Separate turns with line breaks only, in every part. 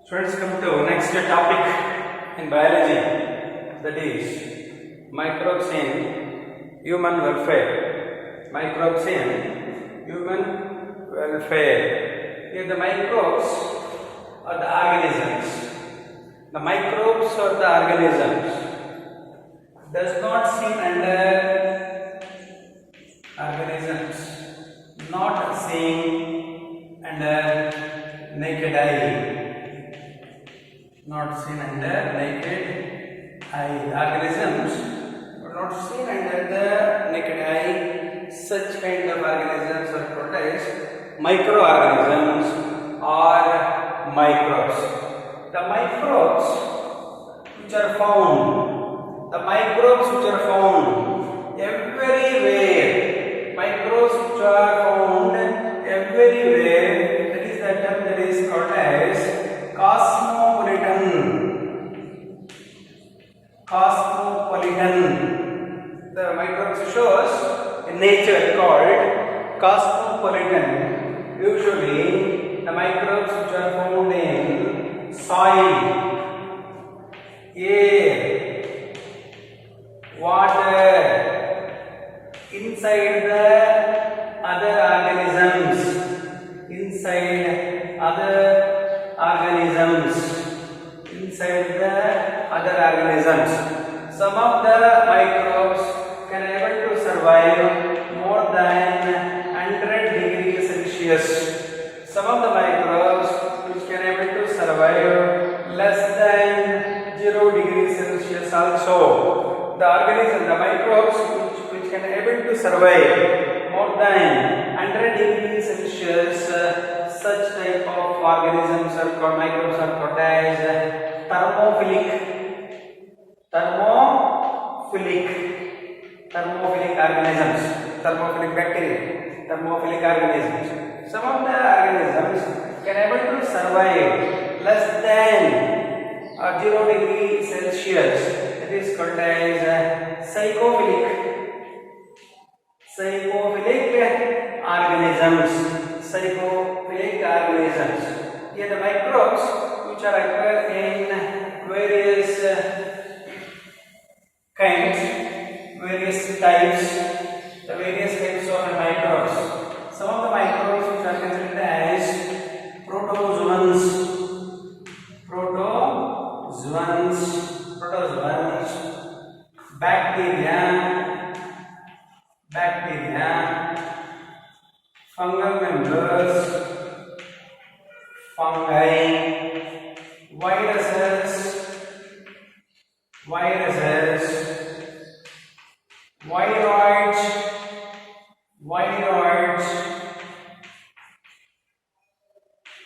Students, come to next topic in biology, that is microbes in human welfare. Microbes in human welfare. Here the microbes are the organisms. The microbes or the organisms does not seen under organisms, not seen under naked eye. Not seen under naked eye. Organisms are not seen under the naked eye. Such kind of organisms are called as microorganisms or microbes. The microbes which are found, everywhere, microbes which are found everywhere, that is the term that is called as cosmopolitan. The microbes shows in nature called cosmopolitan. Usually the microbes which are found in soil, air, water, inside the other organisms, inside the other organisms. Some of the microbes can able to survive more than 100 degrees Celsius. Some of the microbes which can able to survive less than 0 degrees Celsius also. The microbes which can able to survive more than 100 degrees Celsius, such type of organisms are called microbes are called as thermophilic organisms, thermophilic bacteria, thermophilic organisms. Some of the organisms can able to survive less than 0 degree Celsius. It is called as psychophilic organisms. Here the microbes which are occur in various kinds, various types, the various types of microbes. Some of the microbes which are considered as protozoans, bacteria, fungal members, fungi, viruses, viroids,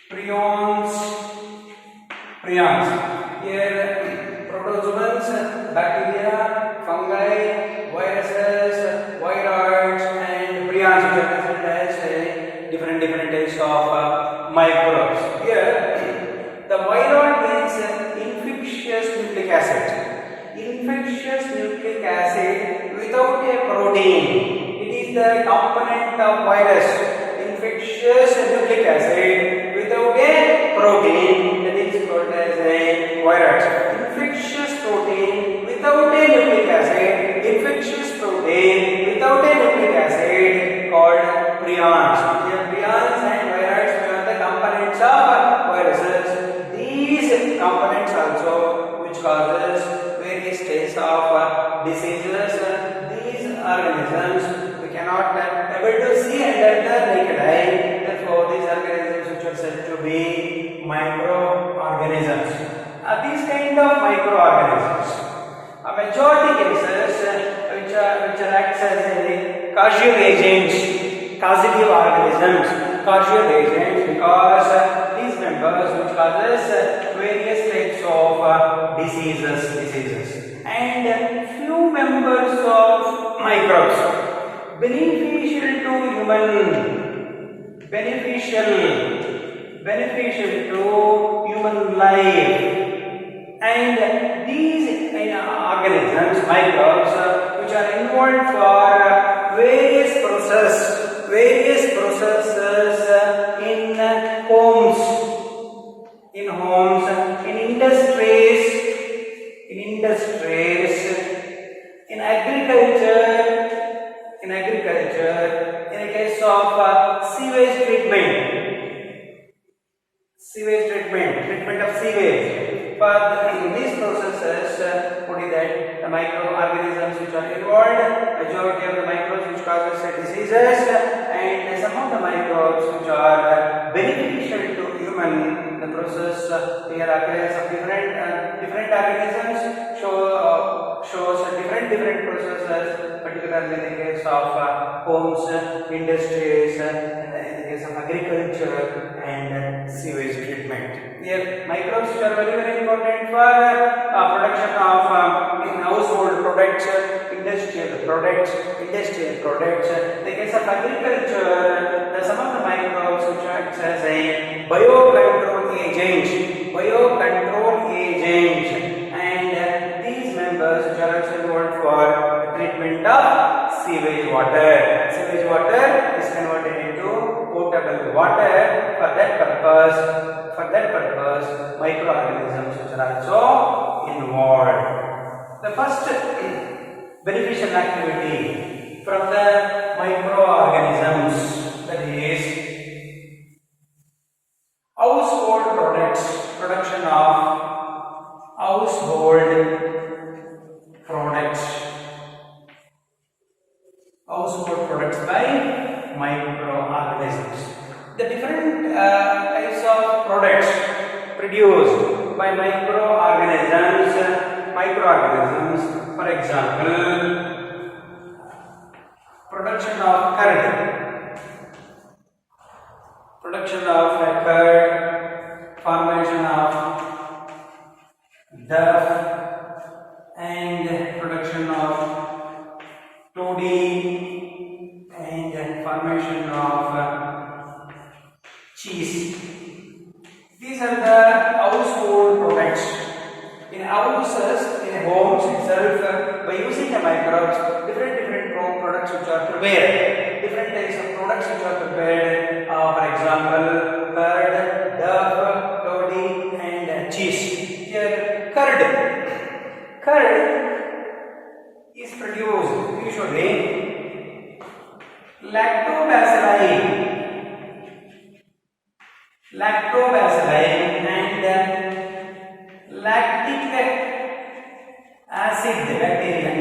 prions. Here protozoans, bacteria, fungi, viruses, viroids and prions which are considered as different types of microbes. Here the viroid means infectious nucleic acid. Infectious nucleic acid without a protein. It is the component of virus. Infectious nucleic acid without a protein, that is called as a virus. Infectious protein without a nucleic acid, infectious protein without a nucleic acid called prions. Here prions and viroids are the components of viruses. These components also which causes various types of diseases. These organisms we cannot able to see under the naked eye. Therefore, these organisms which are said to be microorganisms. These kind of microorganisms, a majority cases which acts as a causative agents, causative organisms, because these members which causes various types of diseases, and few members of microbes beneficial to human life. And these organisms, microbes, which are involved for various processes in homes Sewage treatment of sewage. In these processes, what is that? The microorganisms which are involved, majority of the microbes which causes diseases, and some of the microbes which are beneficial to human. The process here occurrence of different organisms shows different processes, particularly in the case of homes, industries, in the case of agriculture and sewage treatment. Here, microbes which are very important for production of household products, industrial products. In the case of agriculture, some of the microbes which acts as a biocontrol agent, and these members which are also involved for treatment of sewage water. Sewage water is converted into potable water. For that purpose, microorganisms which are also involved. The first beneficial activity from the microorganisms, that is household products, production of household products by microorganisms. The different types of products produced by microorganisms, for example, production of curd, formation of duff, and production of toddy, and formation of cheese. These are the household products. In houses, in homes itself, by using the microbes, different products which are prepared. Different types of products which are prepared. For example, curd, duff, toddy, and cheese. Here, curd is produced usually lactobacilli and lactic acid bacteria.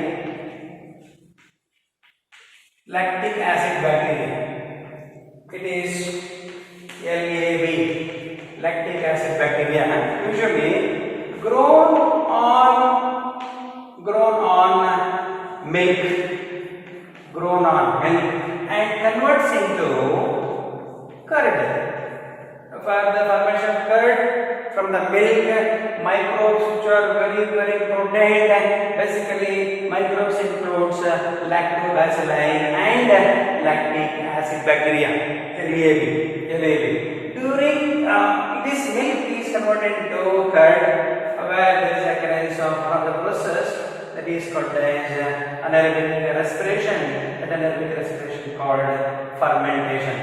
It is LAB, lactic acid bacteria, usually grown on milk and converts into curd. For the formation of curd from the milk, microbes which are very important. Basically, microbes includes lactobacilli and lactic acid bacteria, LAB. During this milk is converted into curd, where there is occurrence of the process that is called as anaerobic respiration. That anaerobic respiration called fermentation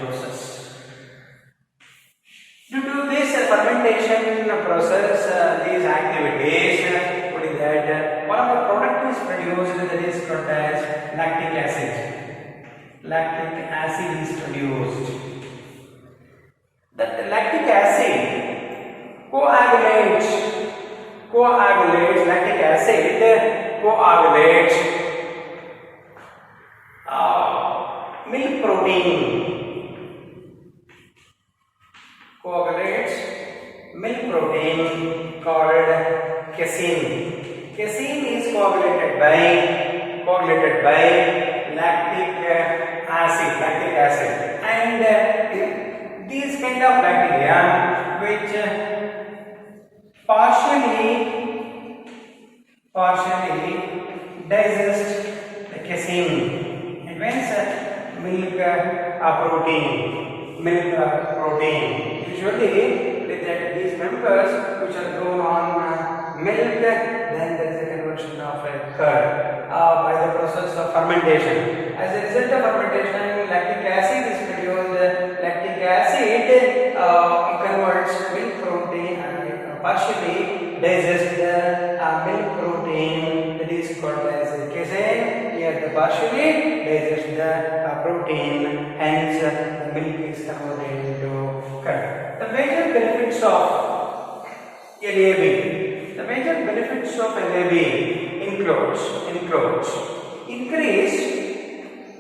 process. Due to this fermentation process, these activities, what is that? One of the product is produced that is called as lactic acid. Lactic acid is produced. That lactic acid coagulates. Lactic acid coagulates milk protein. Called casein. Casein is coagulated by lactic acid, and these kind of bacteria which partially digest the casein and hence milk protein. Usually these members which are grown on milk, then there is a conversion of a curd by the process of fermentation. As a result of fermentation, lactic acid is produced. Lactic acid converts milk protein and partially digests the milk protein, that is called as casein. Here the partially digests the protein, hence the milk is converted into curd. benefits of LAB. The major benefits of LAB includes increased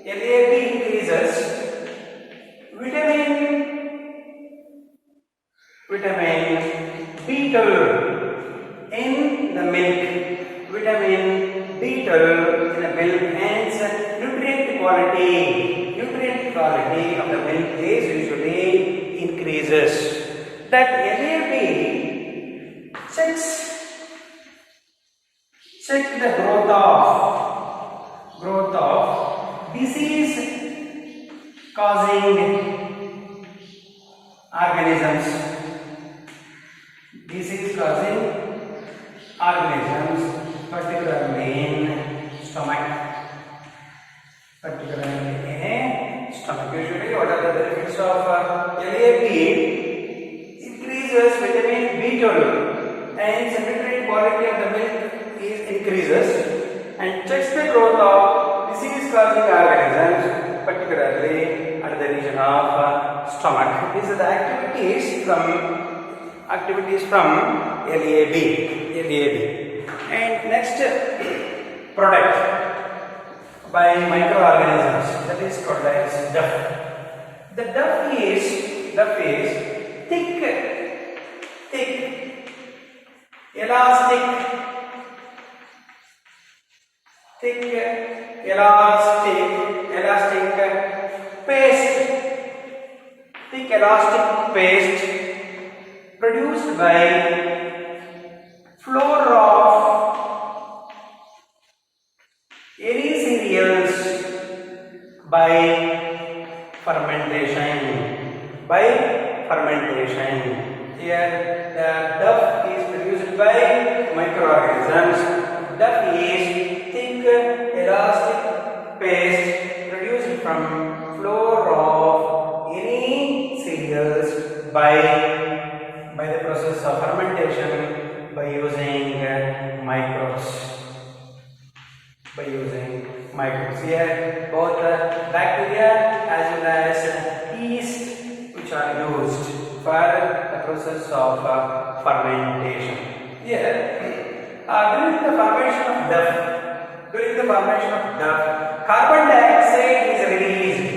LAB increases vitamin B12 in the milk. Vitamin B12 in the milk, hence nutrient quality of the milk is usually increases. That LAB checks the growth of disease causing organisms. Particularly in stomach. Usually, what are the benefits of LAB? Increases vitamin B12 and nutrient quality of the milk is increases and checks the growth of disease-causing organisms, particularly at the region of stomach. These are the activities from LAB. And next product by microorganisms, that is called as duff. The duff is thick, elastic paste produced by flour of any cereals by fermentation. Here the duff is produced by microorganisms. Duff is thick elastic paste produced from flour of any cereals by the process of fermentation by using microbes. Here both bacteria as well as yeast which are used for the process of fermentation. Here during the formation of duff, carbon dioxide is released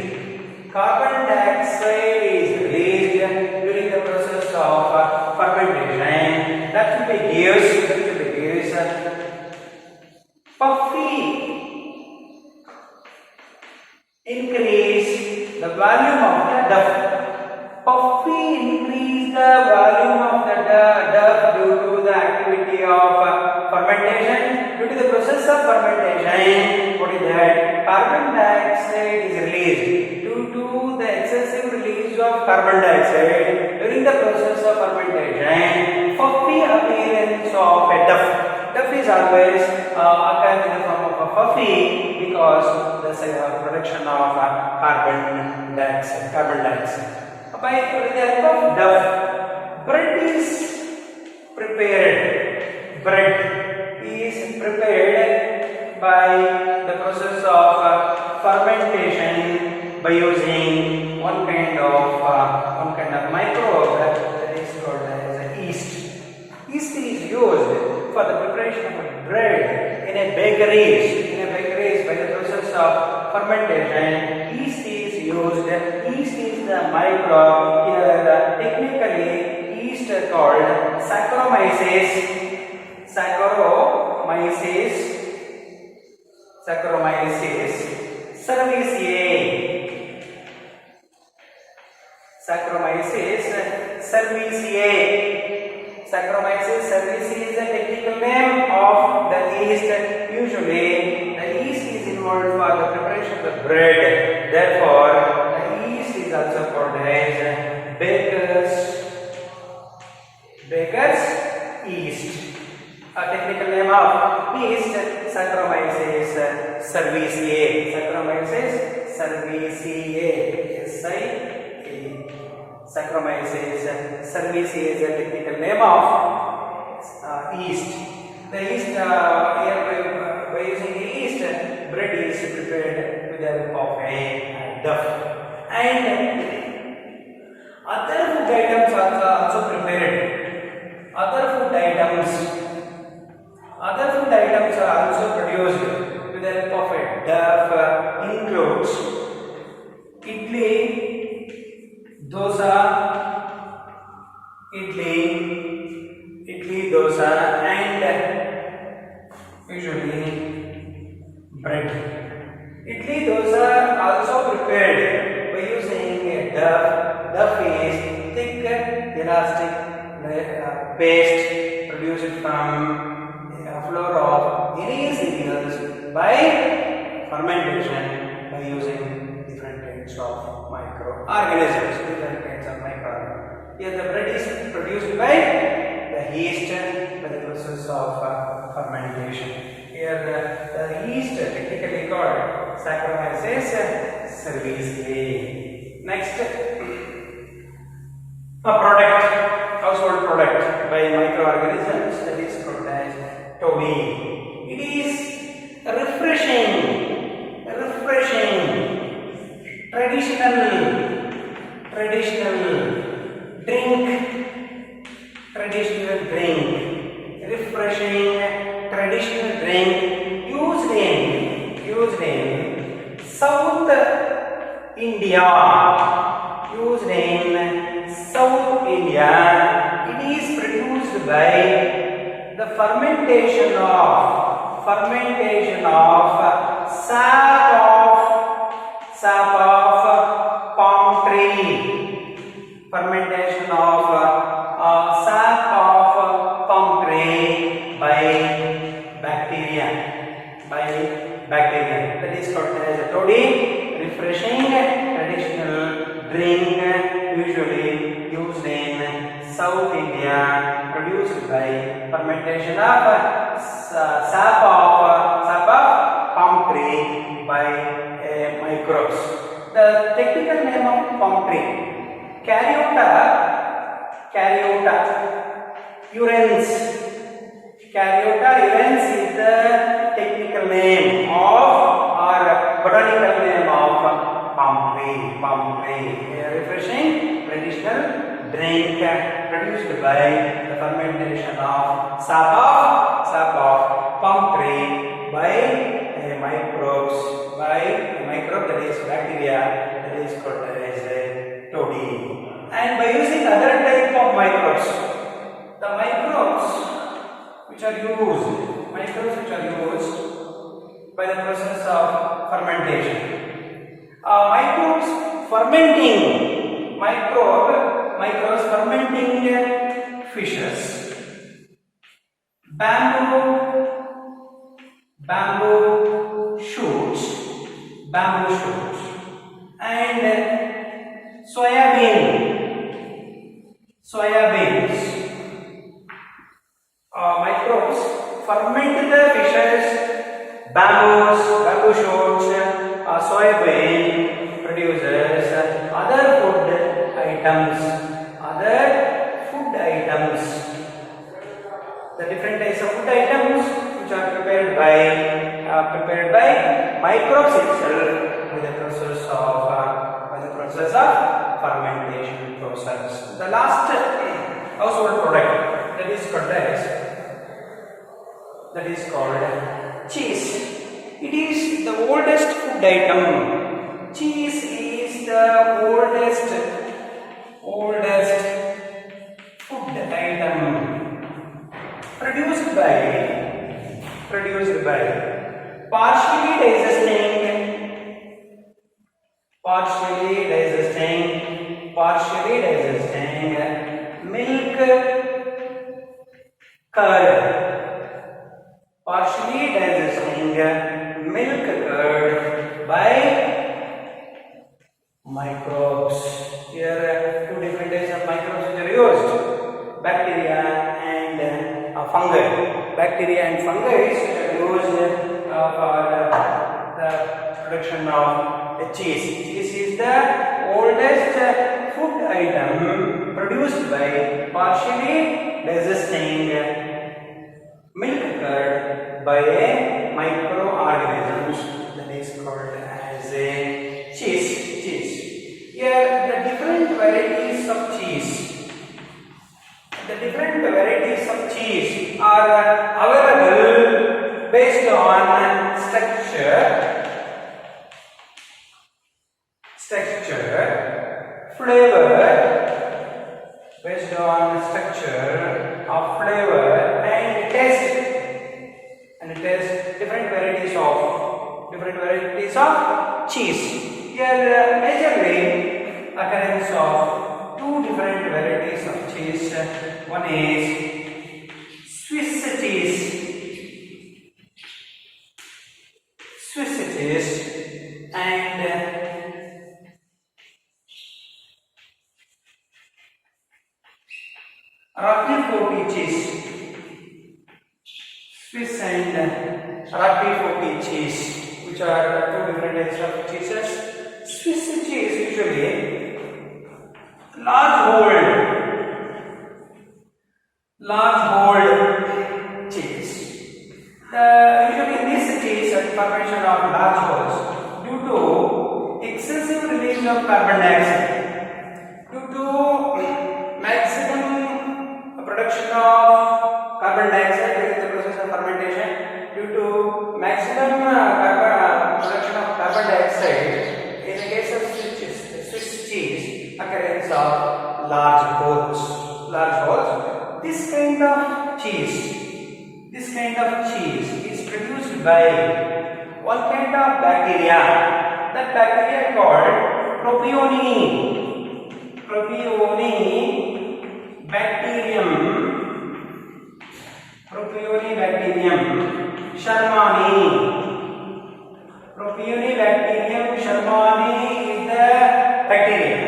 during the process of fermentation. That will be gives puffy increase the volume of the duff. Increase the volume of the duff due to the activity of fermentation. Due to the process of fermentation, what is that? Carbon dioxide is released. Due to the excessive release of carbon dioxide during the process of fermentation, puffy appearance of a duff. Duff is always occur in the form of a puffy because the production of carbon dioxide. By the help of duff, bread is prepared by the process of fermentation by using one kind of microbe that is called as yeast. Yeast is used for the preparation of bread in a bakeries by the process of fermentation. Yeast is used. Yeast is the microbe. Here technically yeast are called Saccharomyces cerevisiae. Saccharomyces cerevisiae is the technical name of the yeast. Usually, the yeast is involved for the preparation of the bread. Therefore, the yeast is also called as baker's yeast. A technical name of yeast, Saccharomyces cerevisiae. Saccharomyces cerevisiae is a technical name of yeast. The yeast, here by using yeast, bread is prepared with the help of a duff. And other food items are also prepared items. Other food items are also produced with the help of a dough, includes idli, dosa, dosa, and usually bread. Idli dosa also prepared by using a dough. Dough is thick, elastic paste produced from flour of any cereals by fermentation by using different kinds of microorganisms. Here the bread is produced by the yeast by the process of fermentation. Here the yeast technically called Saccharomyces cerevisiae. Next, a product, household product by microorganisms, that is called as toddy. It is refreshing, traditional drink, refreshing traditional drink used in South India. It is produced by the fermentation of sap of palm tree. Fermentation of sap of palm tree by bacteria. That is called as a toddy, refreshing traditional drink usually used in South India, produced by fermentation of sap of palm tree by microbes. The technical name of palm tree, Caryota urens. Caryota urens is the technical name of or botanical name of palm tree. Refreshing traditional drink produced by the fermentation of sap of palm tree by microbes, that is bacteria, that is called as toddy. And by using other type of microbes, the microbes which are used by the process of fermentation. Microbes fermenting fishes, bamboo shoots, and soybeans. Microbes ferment the fishes, bamboo shoots, soybean produces other food items. The different types of food items which are prepared by microbes itself by the process of fermentation process. The last household product that is called cheese. It is the oldest food item. Cheese is the oldest food item produced by partially digesting milk curd. Partially digesting milk curd by microbes. Here two different types of microbes which are used: bacteria and fungi. Bacteria and fungi which are used for the production of cheese. Cheese is the oldest food item produced by partially digesting milk curd by microorganisms, that is called as a cheese. Here the different varieties of cheese are available based on structure, flavor, based on structure of flavor and taste, different varieties of cheese. Here majorly occurrence of two different varieties of cheese. One is Swiss cheese and Roquefort cheese. Swiss and Roquefort cheese, which are two different types of cheeses. Swiss cheese usually large hold cheese. Usually in this cheese, formation of large holes due to excessive release of carbon dioxide, due to maximum production of carbon dioxide during the process of fermentation, due to maximum production of carbon dioxide. In the case of Swiss cheese, occurrence of large holes. This kind of cheese is produced by one kind of bacteria. That bacteria called Propionibacterium shermani. Propionibacterium shermani is the bacteria.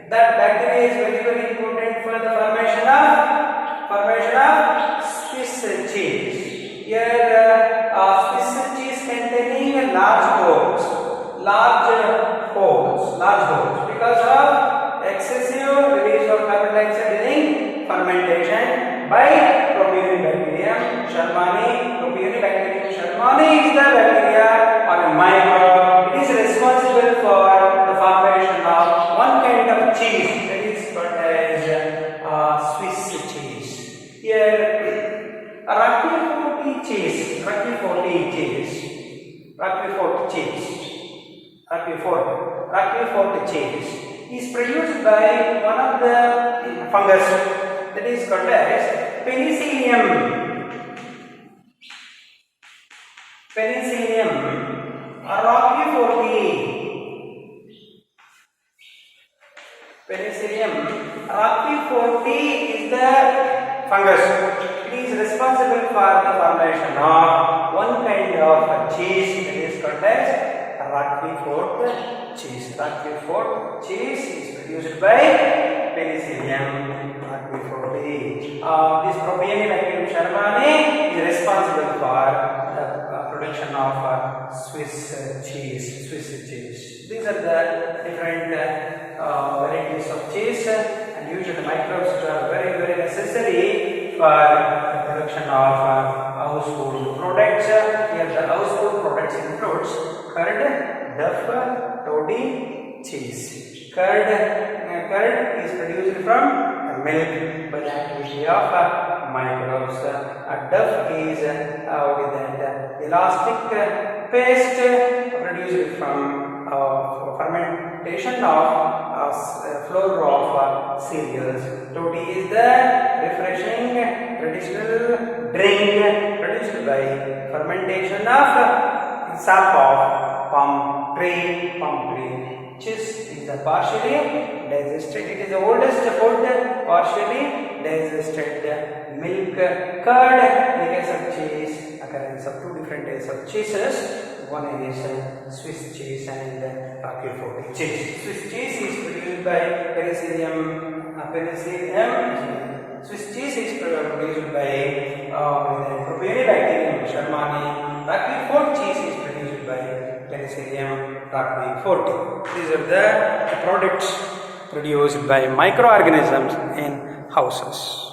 That bacteria is very, very important for the formation of Swiss cheese. Here, Swiss cheese containing large holes because of excessive release of carbon dioxide during fermentation by Propionibacterium shermani. Propionibacterium shermani is the bacteria or a microbe. It is responsible for the formation of one kind of cheese, that is called as Swiss cheese. Here, Roquefort cheese is produced by one of the fungus, that is called as Penicillium roqueforti is the fungus. It is responsible for the formation of one kind of cheese, that is called as Roquefort cheese. Roquefort cheese is produced by Penicillium roqueforti. This Propionibacterium shermani is responsible for the production of Swiss cheese. These are the different varieties of cheese, and usually the microbes are very, very necessary for the production of household products. Here the household products includes curd, duff, toddy, cheese. Curd is produced from milk by the activity of microbes. Duff is elastic paste produced from fermentation of flour of cereals. Toddy is the refreshing traditional drink produced by fermentation of sap of palm tree. Cheese is the partially digested. It is the oldest food, partially digested milk. Curd, in the case of cheese, occurrence of two different types of cheeses. One is Swiss cheese and Roquefort cheese. Swiss cheese is produced by Penicillium. Swiss cheese is produced by Propionibacterium shermani. Roquefort cheese is produced by Penicillium roqueforti. These are the products produced by microorganisms in houses.